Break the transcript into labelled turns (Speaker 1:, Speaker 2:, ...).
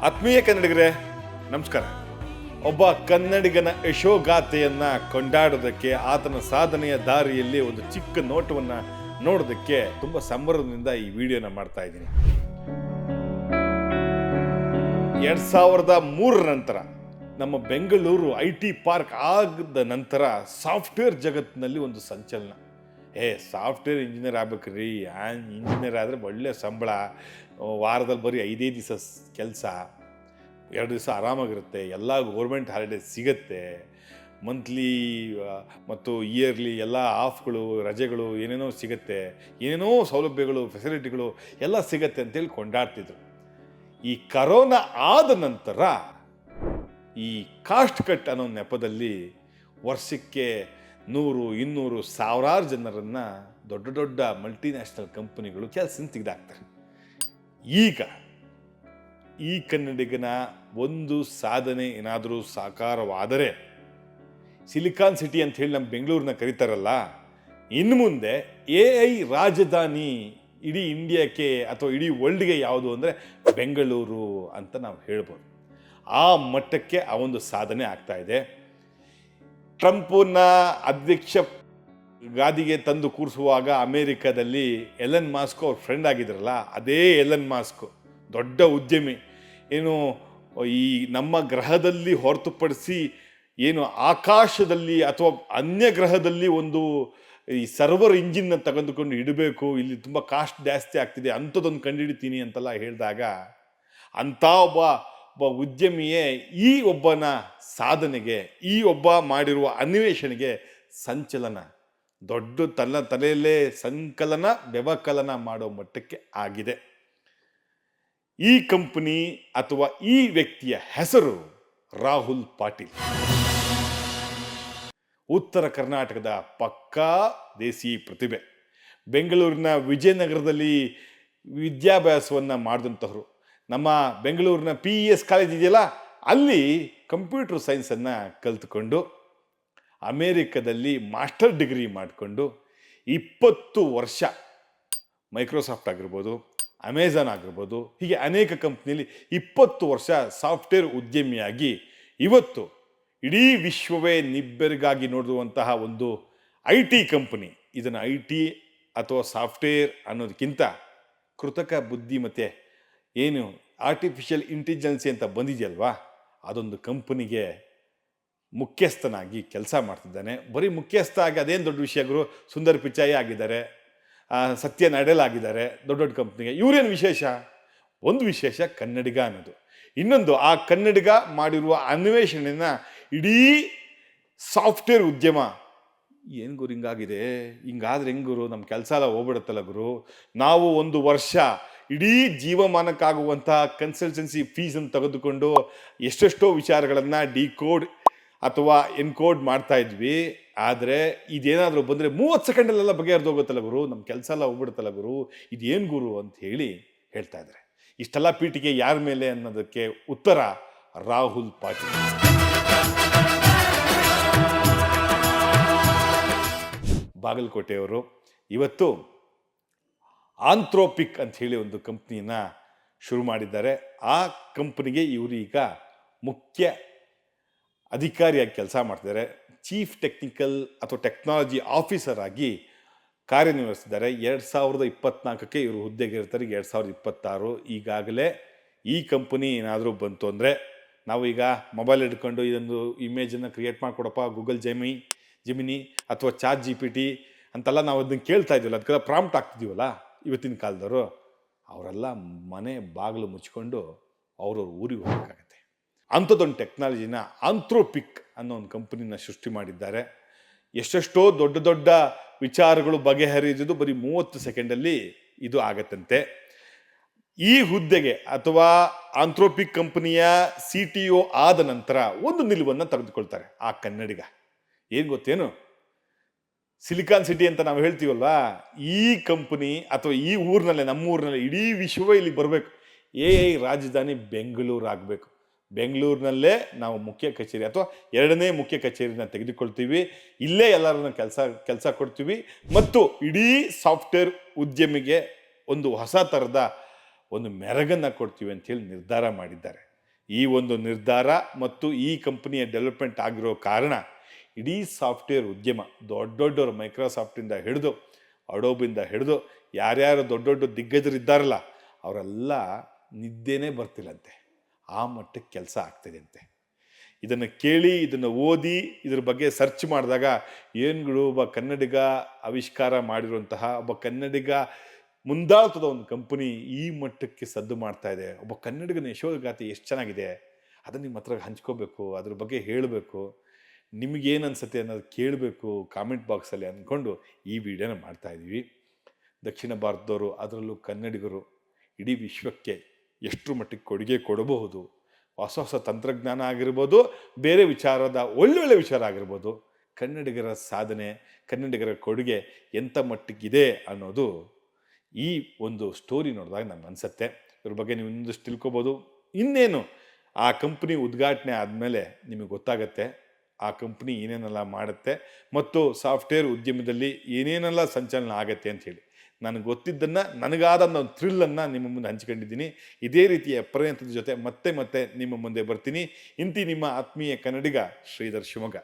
Speaker 1: ಆತ್ಮೀಯ ಕನ್ನಡಿಗರೇ, ನಮಸ್ಕಾರ. ಒಬ್ಬ ಕನ್ನಡಿಗನ ಯಶೋಗಾಥೆಯನ್ನು ಕೊಂಡಾಡೋದಕ್ಕೆ, ಆತನ ಸಾಧನೆಯ ದಾರಿಯಲ್ಲಿ ಒಂದು ಚಿಕ್ಕ ನೋಟವನ್ನು ನೋಡೋದಕ್ಕೆ ತುಂಬ ಸಂಭ್ರಮದಿಂದ ಈ ವಿಡಿಯೋನ ಮಾಡ್ತಾ ಇದ್ದೀನಿ. 2003 ನಂತರ ನಮ್ಮ ಬೆಂಗಳೂರು IT ಪಾರ್ಕ್ ಆಗದ ನಂತರ ಸಾಫ್ಟ್ವೇರ್ ಜಗತ್ತಿನಲ್ಲಿ ಒಂದು ಸಂಚಲನ. ಸಾಫ್ಟ್ವೇರ್ ಇಂಜಿನಿಯರ್ ಆಗ್ಬೇಕ್ರಿ, ಇಂಜಿನಿಯರ್ ಆದರೆ ಒಳ್ಳೆ ಸಂಬಳ, ವಾರದಲ್ಲಿ ಬರೀ 5 ದಿವಸ ಕೆಲಸ, 2 ದಿವಸ ಆರಾಮಾಗಿರುತ್ತೆ, ಎಲ್ಲ ಗೌರ್ಮೆಂಟ್ ಹಾಲಿಡೇಸ್ ಸಿಗುತ್ತೆ, ಮಂತ್ಲಿ ಮತ್ತು ಇಯರ್ಲಿ ಎಲ್ಲ ಆಫ್ಗಳು, ರಜೆಗಳು ಏನೇನೋ ಸಿಗುತ್ತೆ, ಏನೇನೋ ಸೌಲಭ್ಯಗಳು, ಫೆಸಿಲಿಟಿಗಳು ಎಲ್ಲ ಸಿಗುತ್ತೆ ಅಂತೇಳಿ ಕೊಂಡಾಡ್ತಿದ್ರು. ಈ ಕರೋನಾ ಆದ ನಂತರ ಈ ಕಾಸ್ಟ್ ಕಟ್ ಅನ್ನೋ ನೆಪದಲ್ಲಿ ವರ್ಷಕ್ಕೆ 100, 200 ಸಾವಿರಾರು ಜನರನ್ನು ದೊಡ್ಡ ದೊಡ್ಡ ಮಲ್ಟಿನ್ಯಾಷನಲ್ ಕಂಪನಿಗಳು ಕೆಲಸದಿಂದ ತೆಗೆದಾಕ್ತಾರೆ. ಈಗ ಈ ಕನ್ನಡಿಗನ ಒಂದು ಸಾಧನೆ ಏನಾದರೂ ಸಾಕಾರವಾದರೆ, ಸಿಲಿಕಾನ್ ಸಿಟಿ ಅಂತ ಹೇಳಿ ನಮ್ಮ ಬೆಂಗಳೂರನ್ನ ಕರೀತಾರಲ್ಲ, ಇನ್ನು ಮುಂದೆ AI ರಾಜಧಾನಿ ಇಡೀ ಇಂಡಿಯಾಕ್ಕೆ ಅಥವಾ ಇಡೀ ವರ್ಲ್ಡ್ಗೆ ಯಾವುದು ಅಂದರೆ ಬೆಂಗಳೂರು ಅಂತ ನಾವು ಹೇಳ್ಬೋದು. ಆ ಮಟ್ಟಕ್ಕೆ ಆ ಒಂದು ಸಾಧನೆ ಆಗ್ತಾ ಇದೆ. ಟ್ರಂಪನ್ನ ಅಧ್ಯಕ್ಷ ಗಾದಿಗೆ ತಂದು ಕೂರಿಸುವಾಗ ಅಮೇರಿಕಾದಲ್ಲಿ ಎಲನ್ ಮಾಸ್ಕ್ ಅವ್ರ ಫ್ರೆಂಡ್ ಆಗಿದ್ರಲ್ಲ, ಅದೇ ಎಲನ್ ಮಾಸ್ಕ್ ದೊಡ್ಡ ಉದ್ಯಮಿ. ಏನು ಈ ನಮ್ಮ ಗ್ರಹದಲ್ಲಿ ಹೊರತುಪಡಿಸಿ ಏನು ಆಕಾಶದಲ್ಲಿ ಅಥವಾ ಅನ್ಯ ಗ್ರಹದಲ್ಲಿ ಒಂದು ಈ ಸರ್ವರ್ ಇಂಜಿನ್ನ ತೆಗೆದುಕೊಂಡು ಇಡಬೇಕು, ಇಲ್ಲಿ ತುಂಬ ಕಾಸ್ಟ್ ಜಾಸ್ತಿ ಆಗ್ತಿದೆ, ಅಂಥದ್ದೊಂದು ಕಂಡುಹಿಡಿತೀನಿ ಅಂತೆಲ್ಲ ಹೇಳಿದಾಗ, ಅಂಥ ಒಬ್ಬ ಉದ್ಯಮಿಯೇ ಈ ಒಬ್ಬನ ಸಾಧನೆಗೆ, ಈ ಒಬ್ಬ ಮಾಡಿರುವ ಅನ್ವೇಷಣೆಗೆ ಸಂಚಲನ, ದೊಡ್ಡ ತನ್ನ ತಲೆಯಲ್ಲೇ ಸಂಕಲನ ವ್ಯವಕಲನ ಮಾಡೋ ಮಟ್ಟಕ್ಕೆ ಆಗಿದೆ. ಈ ಕಂಪನಿ ಅಥವಾ ಈ ವ್ಯಕ್ತಿಯ ಹೆಸರು ರಾಹುಲ್ ಪಾಟೀಲ್. ಉತ್ತರ ಕರ್ನಾಟಕದ ಪಕ್ಕಾ ದೇಸಿ ಪ್ರತಿಭೆ. ಬೆಂಗಳೂರಿನ ವಿಜಯನಗರದಲ್ಲಿ ವಿದ್ಯಾಭ್ಯಾಸವನ್ನು ಮಾಡಿದಂಥವ್ರು. ನಮ್ಮ ಬೆಂಗಳೂರಿನ PES ಕಾಲೇಜ್ ಇದೆಯಲ್ಲ, ಅಲ್ಲಿ ಕಂಪ್ಯೂಟರ್ ಸೈನ್ಸನ್ನು ಕಲಿತುಕೊಂಡು ಅಮೇರಿಕದಲ್ಲಿ ಮಾಸ್ಟರ್ ಡಿಗ್ರಿ ಮಾಡಿಕೊಂಡು 20 ವರ್ಷ ಮೈಕ್ರೋಸಾಫ್ಟ್ ಆಗಿರ್ಬೋದು, ಅಮೆಜಾನ್ ಆಗಿರ್ಬೋದು, ಹೀಗೆ ಅನೇಕ ಕಂಪ್ನಿಯಲ್ಲಿ 20 ವರ್ಷ ಸಾಫ್ಟ್ವೇರ್ ಉದ್ಯಮಿಯಾಗಿ ಇವತ್ತು ಇಡೀ ವಿಶ್ವವೇ ನಿಬ್ಬೆರಗಾಗಿ ನೋಡುವಂತಹ ಒಂದು IT ಕಂಪನಿ. ಇದನ್ನು IT ಅಥವಾ ಸಾಫ್ಟ್ವೇರ್ ಅನ್ನೋದಕ್ಕಿಂತ ಕೃತಕ ಬುದ್ಧಿಮತ್ತೆ, ಏನು ಆರ್ಟಿಫಿಷಿಯಲ್ ಇಂಟೆಲಿಜೆನ್ಸಿ ಅಂತ ಬಂದಿದೆಯಲ್ವಾ, ಅದೊಂದು ಕಂಪನಿಗೆ ಮುಖ್ಯಸ್ಥನಾಗಿ ಕೆಲಸ ಮಾಡ್ತಿದ್ದಾನೆ. ಬರೀ ಮುಖ್ಯಸ್ಥ ಆಗಿ ಅದೇನು ದೊಡ್ಡ ವಿಷಯ ಗುರು, ಸುಂದರ್ ಪಿಚಾಯಿ ಆಗಿದ್ದಾರೆ, ಸತ್ಯ ನಡೆಲ್ ಆಗಿದ್ದಾರೆ ದೊಡ್ಡ ದೊಡ್ಡ ಕಂಪ್ನಿಗೆ. ಇವರೇನು ವಿಶೇಷ? ಒಂದು ವಿಶೇಷ ಕನ್ನಡಿಗ ಅನ್ನೋದು, ಇನ್ನೊಂದು ಆ ಕನ್ನಡಿಗ ಮಾಡಿರುವ ಅನ್ವೇಷಣೆನ ಇಡೀ ಸಾಫ್ಟ್ವೇರ್ ಉದ್ಯಮ ಏನು ಗುರು ಹಿಂಗಾಗಿದೆ, ಹಿಂಗಾದ್ರೆ ಹೆಂಗೆ ಗುರು, ನಮ್ಮ ಕೆಲಸ ಎಲ್ಲ ಹೋಗ್ಬಿಡುತ್ತಲ್ಲ ಗುರು, ನಾವು 1 ವರ್ಷ ಇಡೀ ಜೀವಮಾನಕ್ಕಾಗುವಂಥ ಕನ್ಸಲ್ಟೆನ್ಸಿ ಫೀಸನ್ನು ತೆಗೆದುಕೊಂಡು ಎಷ್ಟೆಷ್ಟೋ ವಿಚಾರಗಳನ್ನು ಡಿಕೋಡ್ ಅಥವಾ ಎನ್ಕೋಡ್ ಮಾಡ್ತಾ ಇದ್ವಿ. ಆದರೆ ಇದೇನಾದರೂ ಬಂದರೆ 30 ಸೆಕೆಂಡಲ್ಲೆಲ್ಲ ಬಗೆಹರಿದೋಗುತ್ತಲ್ಲ ಗುರು, ನಮ್ಮ ಕೆಲಸ ಎಲ್ಲ ಹೋಗ್ಬಿಡುತ್ತಲ್ಲ ಗುರು, ಇದೇನು ಗುರು ಅಂತ ಹೇಳ್ತಾ ಇದ್ದಾರೆ. ಇಷ್ಟೆಲ್ಲ ಪೀಠಿಗೆ ಯಾರ ಮೇಲೆ ಅನ್ನೋದಕ್ಕೆ ಉತ್ತರ ರಾಹುಲ್ ಪಾಟೀಲ್. ಬಾಗಲಕೋಟೆಯವರು ಇವತ್ತು ಆಂಥ್ರೋಪಿಕ್ ಅಂತ ಹೇಳಿ ಒಂದು ಕಂಪ್ನಿನ ಶುರು ಮಾಡಿದ್ದಾರೆ. ಆ ಕಂಪ್ನಿಗೆ ಇವರು ಈಗ ಮುಖ್ಯ ಅಧಿಕಾರಿಯಾಗಿ ಕೆಲಸ ಮಾಡ್ತಿದ್ದಾರೆ. ಚೀಫ್ ಟೆಕ್ನಿಕಲ್ ಅಥವಾ ಟೆಕ್ನಾಲಜಿ ಆಫೀಸರ್ ಆಗಿ ಕಾರ್ಯನಿರ್ವಹಿಸಿದ್ದಾರೆ. 2024ಕ್ಕೆ ಇವರು ಹುದ್ದೆಗೆ ಇರ್ತಾರೆ. 2026 ಈಗಾಗಲೇ ಈ ಕಂಪನಿ ಏನಾದರೂ ಬಂತು ಅಂದರೆ, ನಾವು ಈಗ ಮೊಬೈಲ್ ಹಿಡ್ಕೊಂಡು ಇದೊಂದು ಇಮೇಜನ್ನು ಕ್ರಿಯೇಟ್ ಮಾಡಿಕೊಡಪ್ಪ ಗೂಗಲ್ ಜೆಮಿನಿ ಅಥವಾ ಚಾಟ್ GPT ಅಂತೆಲ್ಲ ನಾವು ಅದನ್ನು ಕೇಳ್ತಾ ಇದ್ದೀವಲ್ಲ, ಅದಕ್ಕೆಲ್ಲ ಪ್ರಾಂಪ್ಟ್ ಆಗ್ತಿದ್ದೀವಲ್ಲ ಇವತ್ತಿನ ಕಾಲದವರು, ಅವರೆಲ್ಲ ಮನೆ ಬಾಗಿಲು ಮುಚ್ಕೊಂಡು ಅವ್ರವ್ರ ಊರಿಗೆ ಹೋಗಬೇಕಾಗತ್ತೆ. ಅಂಥದ್ದೊಂದು ಟೆಕ್ನಾಲಜಿನ ಆಂಥ್ರೋಪಿಕ್ ಅನ್ನೋ ಒಂದು ಕಂಪನಿನ ಸೃಷ್ಟಿ ಮಾಡಿದ್ದಾರೆ. ಎಷ್ಟೆಷ್ಟೋ ದೊಡ್ಡ ದೊಡ್ಡ ವಿಚಾರಗಳು ಬಗೆಹರಿಯೋದು ಬರೀ 30 ಸೆಕೆಂಡಲ್ಲಿ ಇದು ಆಗತ್ತಂತೆ. ಈ ಹುದ್ದೆಗೆ ಅಥವಾ ಆಂಥ್ರೋಪಿಕ್ ಕಂಪನಿಯ CTO ಆದ ನಂತರ ಒಂದು ನಿಲುವನ್ನು ತೆಗೆದುಕೊಳ್ತಾರೆ ಆ ಕನ್ನಡಿಗ. ಏನು ಗೊತ್ತೇನು, ಸಿಲಿಕಾನ್ ಸಿಟಿ ಅಂತ ನಾವು ಹೇಳ್ತೀವಲ್ವಾ, ಈ ಕಂಪನಿ ಅಥವಾ ಈ ಊರಿನಲ್ಲೇ, ನಮ್ಮೂರಿನಲ್ಲೇ ಇಡೀ ವಿಶ್ವವೇ ಇಲ್ಲಿ ಬರಬೇಕು, AI ರಾಜಧಾನಿ ಬೆಂಗಳೂರು ಆಗಬೇಕು. ಬೆಂಗಳೂರಿನಲ್ಲೇ ನಾವು ಮುಖ್ಯ ಕಚೇರಿ ಅಥವಾ 2ನೇ ಮುಖ್ಯ ಕಚೇರಿನ ತೆಗೆದುಕೊಳ್ತೀವಿ, ಇಲ್ಲೇ ಎಲ್ಲರನ್ನ ಕೆಲಸ ಕೊಡ್ತೀವಿ ಮತ್ತು ಇಡೀ ಸಾಫ್ಟ್ವೇರ್ ಉದ್ಯಮಿಗೆ ಒಂದು ಹೊಸ ಥರದ ಒಂದು ಮೆರಗನ್ನು ಕೊಡ್ತೀವಿ ಅಂಥೇಳಿ ನಿರ್ಧಾರ ಮಾಡಿದ್ದಾರೆ. ಈ ಒಂದು ನಿರ್ಧಾರ ಮತ್ತು ಈ ಕಂಪನಿಯ ಡೆವಲಪ್ಮೆಂಟ್ ಆಗಿರೋ ಕಾರಣ ಇಡೀ ಸಾಫ್ಟ್ವೇರ್ ಉದ್ಯಮ ದೊಡ್ಡ ದೊಡ್ಡವರು ಮೈಕ್ರೋಸಾಫ್ಟಿಂದ ಹಿಡಿದು ಅಡೋಬಿಂದ ಹಿಡಿದು ಯಾರ್ಯಾರು ದೊಡ್ಡ ದೊಡ್ಡ ದಿಗ್ಗಜರಿದ್ದಾರಲ್ಲ ಅವರೆಲ್ಲ ನಿದ್ದೆನೇ ಬರ್ತಿಲ್ಲಂತೆ, ಆ ಮಟ್ಟಕ್ಕೆ ಕೆಲಸ ಆಗ್ತಿದೆ. ಇದನ್ನು ಕೇಳಿ ಇದನ್ನು ಓದಿ ಇದ್ರ ಬಗ್ಗೆ ಸರ್ಚ್ ಮಾಡಿದಾಗ ಏನ್ಗಳು ಒಬ್ಬ ಕನ್ನಡಿಗ ಆವಿಷ್ಕಾರ ಮಾಡಿರುವಂತಹ ಒಬ್ಬ ಕನ್ನಡಿಗ ಮುಂದಾಳ್ತದ ಒಂದು ಕಂಪನಿ ಈ ಮಟ್ಟಕ್ಕೆ ಸದ್ದು ಮಾಡ್ತಾ ಇದೆ, ಒಬ್ಬ ಕನ್ನಡಿಗನ ಯಶೋಗಾಥೆ ಎಷ್ಟು ಚೆನ್ನಾಗಿದೆ, ಅದನ್ನು ನಿಮ್ಮ ಹತ್ರ ಹಂಚ್ಕೋಬೇಕು, ಅದ್ರ ಬಗ್ಗೆ ಹೇಳಬೇಕು, ನಿಮಗೇನು ಅನ್ಸುತ್ತೆ ಅನ್ನೋದು ಕೇಳಬೇಕು ಕಾಮೆಂಟ್ ಬಾಕ್ಸಲ್ಲಿ ಅಂದ್ಕೊಂಡು ಈ ವಿಡಿಯೋನ ಮಾಡ್ತಾಯಿದ್ದೀವಿ. ದಕ್ಷಿಣ ಭಾರತದವರು ಅದರಲ್ಲೂ ಕನ್ನಡಿಗರು ಇಡೀ ವಿಶ್ವಕ್ಕೆ ಎಷ್ಟು ಮಟ್ಟಿಗೆ ಕೊಡುಗೆ ಕೊಡಬಹುದು, ಹೊಸ ಹೊಸ ತಂತ್ರಜ್ಞಾನ ಆಗಿರ್ಬೋದು, ಬೇರೆ ವಿಚಾರದ ಒಳ್ಳೊಳ್ಳೆ ವಿಚಾರ ಆಗಿರ್ಬೋದು, ಕನ್ನಡಿಗರ ಸಾಧನೆ ಕನ್ನಡಿಗರ ಕೊಡುಗೆ ಎಂಥ ಮಟ್ಟಿಗಿದೆ ಅನ್ನೋದು ಈ ಒಂದು ಸ್ಟೋರಿ ನೋಡಿದಾಗ ನನಗೆ ಅನಿಸುತ್ತೆ. ಇದ್ರ ಬಗ್ಗೆ ನೀವು ಇನ್ನೊಂದಷ್ಟು ತಿಳ್ಕೊಬೋದು. ಇನ್ನೇನು ಆ ಕಂಪ್ನಿ ಉದ್ಘಾಟನೆ ಆದಮೇಲೆ ನಿಮಗೆ ಗೊತ್ತಾಗತ್ತೆ ಆ ಕಂಪ್ನಿ ಏನೇನೆಲ್ಲ ಮಾಡುತ್ತೆ ಮತ್ತು ಸಾಫ್ಟ್ವೇರ್ ಉದ್ಯಮದಲ್ಲಿ ಏನೇನೆಲ್ಲ ಸಂಚಲನ ಆಗತ್ತೆ ಅಂಥೇಳಿ. ನನಗೆ ಗೊತ್ತಿದ್ದನ್ನು ನನಗಾದ ಒಂದು ಥ್ರಿಲ್ಲನ್ನು ನಿಮ್ಮ ಮುಂದೆ ಹಂಚ್ಕೊಂಡಿದ್ದೀನಿ. ಇದೇ ರೀತಿಯ ಪ್ರಯತ್ನದ ಜೊತೆ ಮತ್ತೆ ನಿಮ್ಮ ಮುಂದೆ ಬರ್ತೀನಿ. ಇಂತಿ ನಿಮ್ಮ ಆತ್ಮೀಯ ಕನ್ನಡಿಗ ಶ್ರೀಧರ್ ಶಿವಮೊಗ್ಗ.